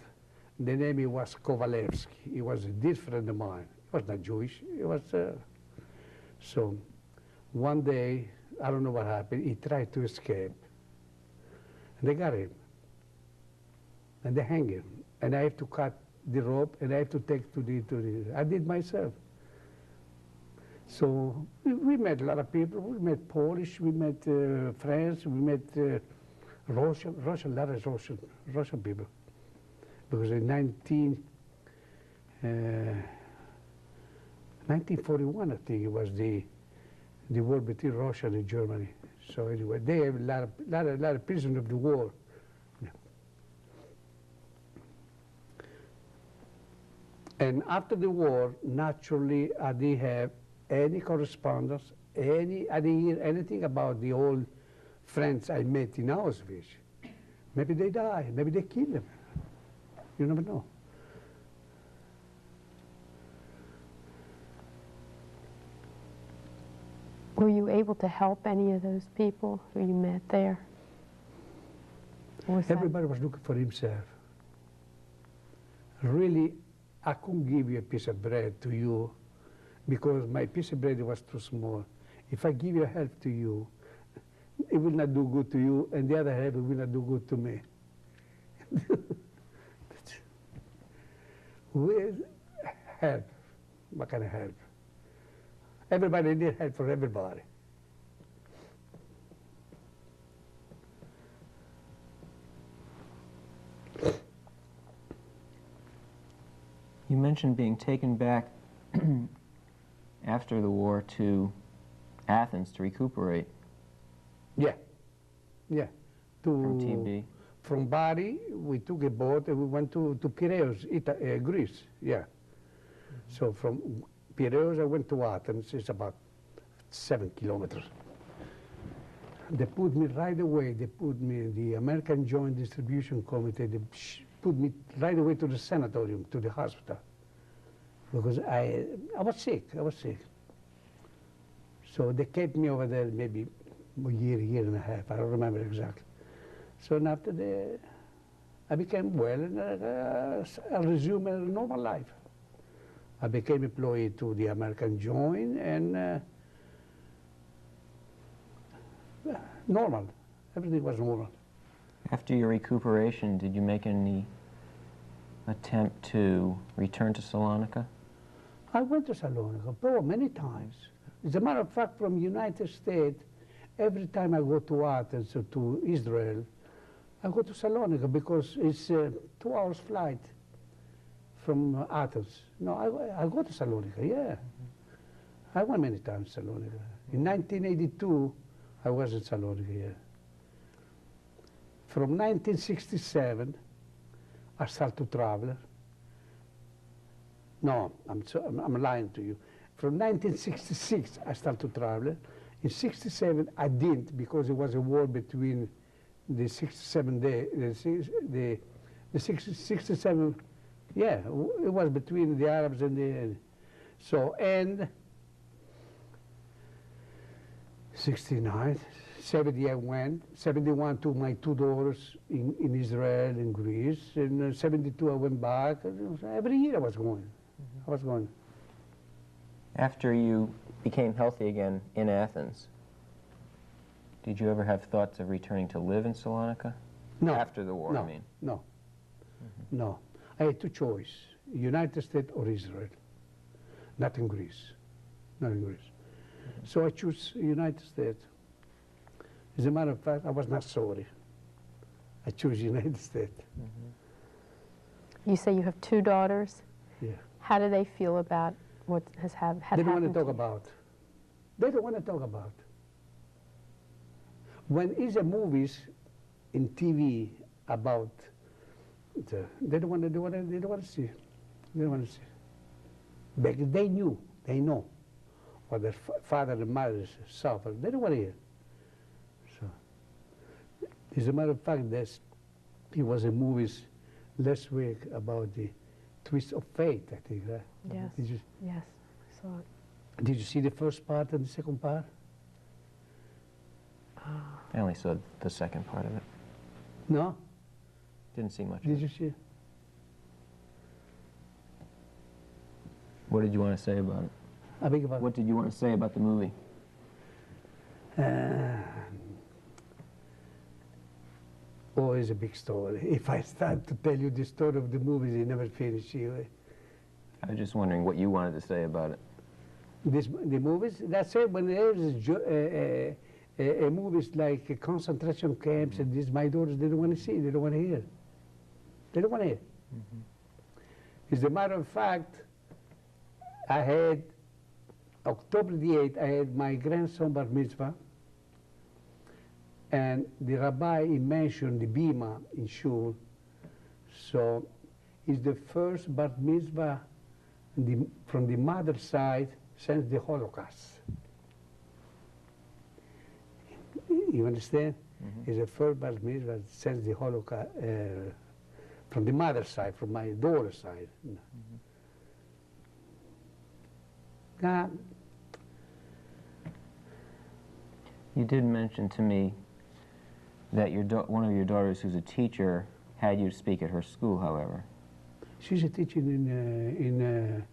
The name was Kowalewski. He was a dear friend of mine. He was not Jewish. He was. So one day, I don't know what happened, he tried to escape. And they got him. And they hang him. And I have to cut the rope, and I have to take to the I did myself. So we met a lot of people. We met Polish, we met French, we met Russian, a lot of Russian people. Because in 1941, I think it was the war between Russia and Germany. So anyway, they have a lot of prisoners of the war. Yeah. And after the war, naturally, I didn't have any correspondence, I didn't hear anything about the old friends I met in Auschwitz. Maybe they died, maybe they killed them. You never know. Were you able to help any of those people who you met there? Everybody was looking for himself. Really, I couldn't give you a piece of bread to you because my piece of bread was too small. If I give you help to you, it will not do good to you, and the other half it will not do good to me. With help, What can I help? Everybody need help for everybody. You mentioned being taken back after the war to Athens to recuperate Yeah, yeah. from TB. From Bari, we took a boat and we went to Piraeus, Greece, yeah. So from Piraeus I went to Athens, it's about 7 kilometers. They put me right away, the American Joint Distribution Committee, they put me right away to the sanatorium, to the hospital. Because I was sick. So they kept me over there maybe a year and a half, I don't remember exactly. So after I became well and I resumed a normal life. I became employee to the American Joint and normal, everything was normal. After your recuperation, did you make any attempt to return to Salonika? I went to Salonika, oh, many times. As a matter of fact, from United States, every time I go to Athens or to Israel, I go to Salonika because it's a 2 hours flight from Athens. No, I go to Salonika, yeah. I went many times to Salonika. In 1982, I was in Salonika, yeah. From 1967, I started to travel. No, I'm lying to you. From 1966, I started to travel. In 67, I didn't because there was a war between the 67 day, the 67, yeah, it was between the Arabs and the, so, and 69, 70 I went, 71 to my 2 daughters in Israel and Greece, and 72 I went back. Every year I was going. I was going. After you became healthy again in Athens, did you ever have thoughts of returning to live in Salonika? No. After the war, no, I mean. No. No. I had 2 choices, United States or Israel. Not in Greece. Not in Greece. So I chose United States. As a matter of fact, I was not sorry. I chose United States. You say you have 2 daughters. Yeah. How do they feel about what has had They don't want happened to talk you? about. They don't want to talk about. When is a movies in TV about they don't want to do it, they don't want to see. They don't want to see. Because they knew, they know what their father and mother suffered. They don't want to hear. So, as a matter of fact, it was a movies last week about the twist of fate, I think, right? Yes. Yes, I saw it. Did you see the first part and the second part? I only saw the second part of it. No? Didn't see much. Did you see? What did you want to say about it? I beg your pardon? What did you want to say about the movie? Always a big story. If I start to tell you the story of the movies, you never finish. I was just wondering what you wanted to say about it. The movies, that's it. When there's movies like concentration camps and this, my daughters, they don't want to see, they don't want to hear. They don't want to hear. As a matter of fact, I had, October the 8th, I had my grandson bar mitzvah, and the rabbi, he mentioned the bima in shul, so it's the first bar mitzvah from the mother's side since the Holocaust. You understand? It's the first bar mitzvah since the Holocaust, from the mother's side, from my daughter's side. Now, You did mention to me that one of your daughters, who's a teacher, had you speak at her school, however. she's a teacher in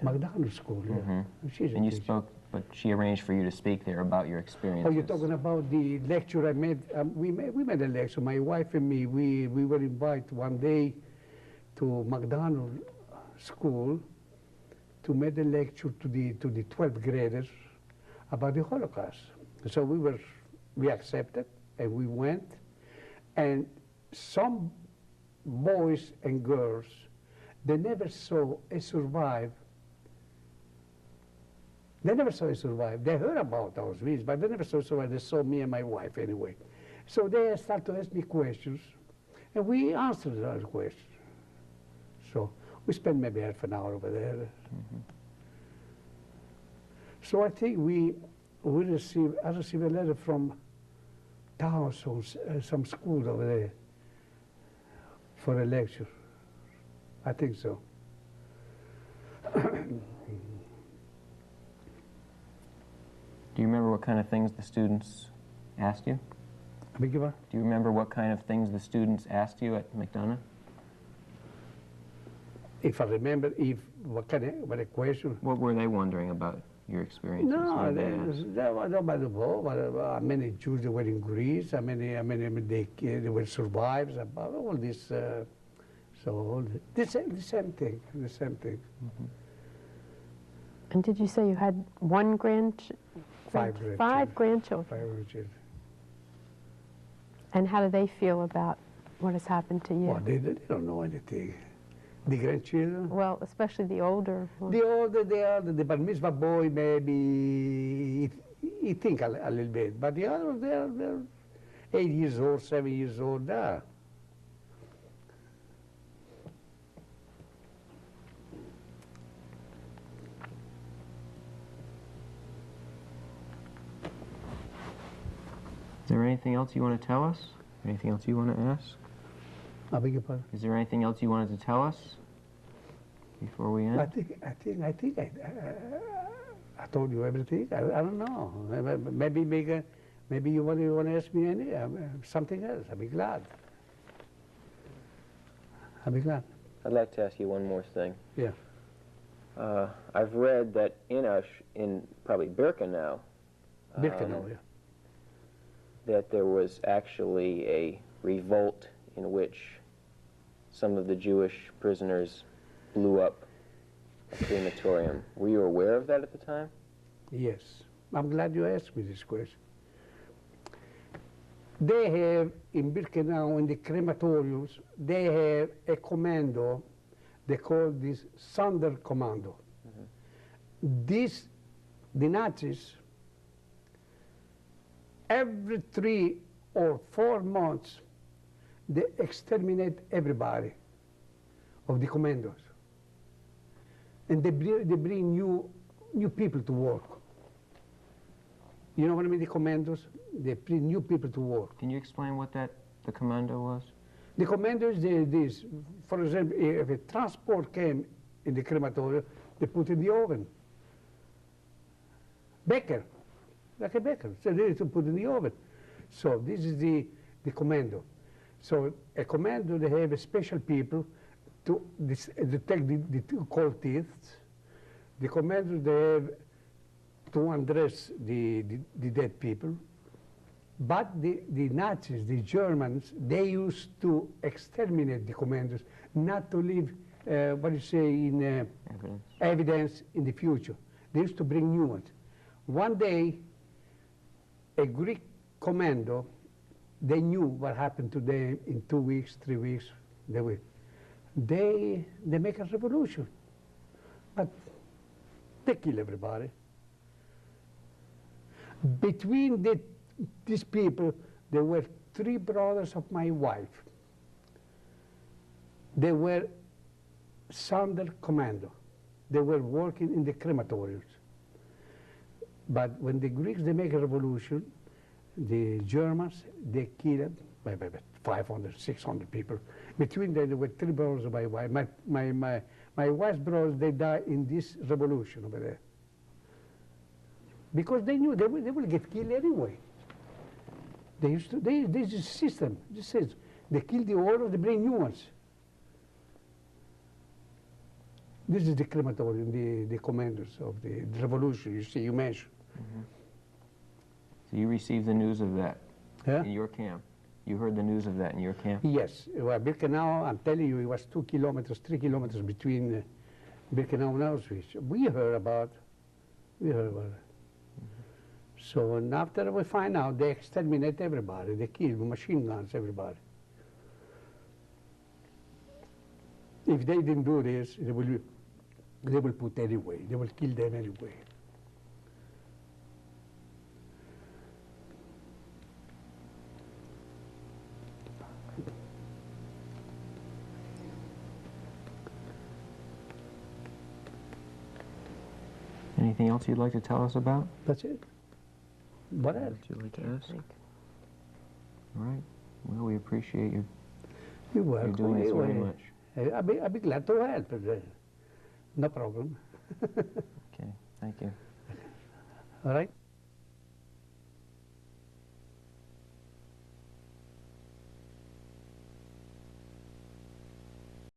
McDonald's school. Yeah. She's a And you teacher. spoke, but she arranged for you to speak there about your experiences. Oh, you're talking about the lecture I made? We made a lecture, my wife and me. We were invited one day to McDonald's school, to make a lecture to the 12th graders about the Holocaust. So we accepted, and we went, and some boys and girls, they never saw a survive. They never saw a survive. They heard about Auschwitz, but they never saw a survive. They saw me and my wife anyway. So they started to ask me questions, and we answered those questions. So we spent maybe half an hour over there. Mm-hmm. So I think I received a letter from Carasso, some school over there, for a lecture. I think so. Do you remember what kind of things the students asked you? I beg your pardon? Do you remember what kind of things the students asked you at McDonough? If I remember, what a question? What were they wondering about your experiences? No, they were about the war, how many Jews there were in Greece, how many they were survivors, about all this. So the same thing. Mm-hmm. And did you say you had one grandchild? Five grandchildren. Five grandchildren. 5 grandchildren. And how do they feel about what has happened to you? Well, they don't know anything. The grandchildren? Well, especially the older ones. The older they are, the bar mitzvah boy, maybe he think a little bit. But the others, they're 8 years old, 7 years old. Is there anything else you want to tell us? Anything else you want to ask? I beg your pardon? Is there anything else you wanted to tell us before we end? I think I told you everything. I don't know. Maybe you want to ask me something else. I'll be glad. I'd like to ask you one more thing. Yeah. I've read that in probably Birkenau. Birkenau, yeah. That there was actually a revolt in which some of the Jewish prisoners blew up a crematorium. Were you aware of that at the time? Yes. I'm glad you asked me this question. They have, in Birkenau, in the crematoriums, they have a commando, they call this Sonderkommando. Mm-hmm. The Nazis, every 3 or 4 months, they exterminate everybody of the commandos. And they bring new people to work. You know what I mean, the commandos? They bring new people to work. Can you explain what the commando was? The commando is this. For example, if a transport came in the crematorium, they put in the oven. Baker, like a baker. So they need to put in the oven. So this is the commando. So a commando, they have a special people to detect the cold teeth. The commando, they have to undress the dead people. But the Nazis, the Germans, they used to exterminate the commandos, not to leave, evidence in the future. They used to bring new ones. One day, a Greek commando, they knew what happened to them in 2 weeks, 3 weeks. They make a revolution, but they kill everybody. Between these people, there were 3 brothers of my wife. They were Sonderkommando. They were working in the crematoriums. But when the Greeks, they make a revolution, the Germans, they killed 500, 600 people. Between them, there were 3 brothers of my wife. My wife's brothers, they died in this revolution over there. Because they knew they will get killed anyway. This is a system. This says they kill the old, they bring new ones. This is the crematorium, the commanders of the revolution, you mentioned. Mm-hmm. So you received the news of that in your camp? You heard the news of that in your camp? Yes. Well, Birkenau, I'm telling you, it was 2 kilometers, 3 kilometers between Birkenau and Auschwitz. We heard about it. So, and after we find out, they exterminate everybody. They kill with machine guns everybody. If they didn't do this, they will put anyway. They will kill them anyway. Anything else you'd like to tell us about? That's it. What else? Would you like to ask? All right. Well, we appreciate You're welcome. you doing this very much. I'll be glad to help. No problem. Okay. Thank you. All right.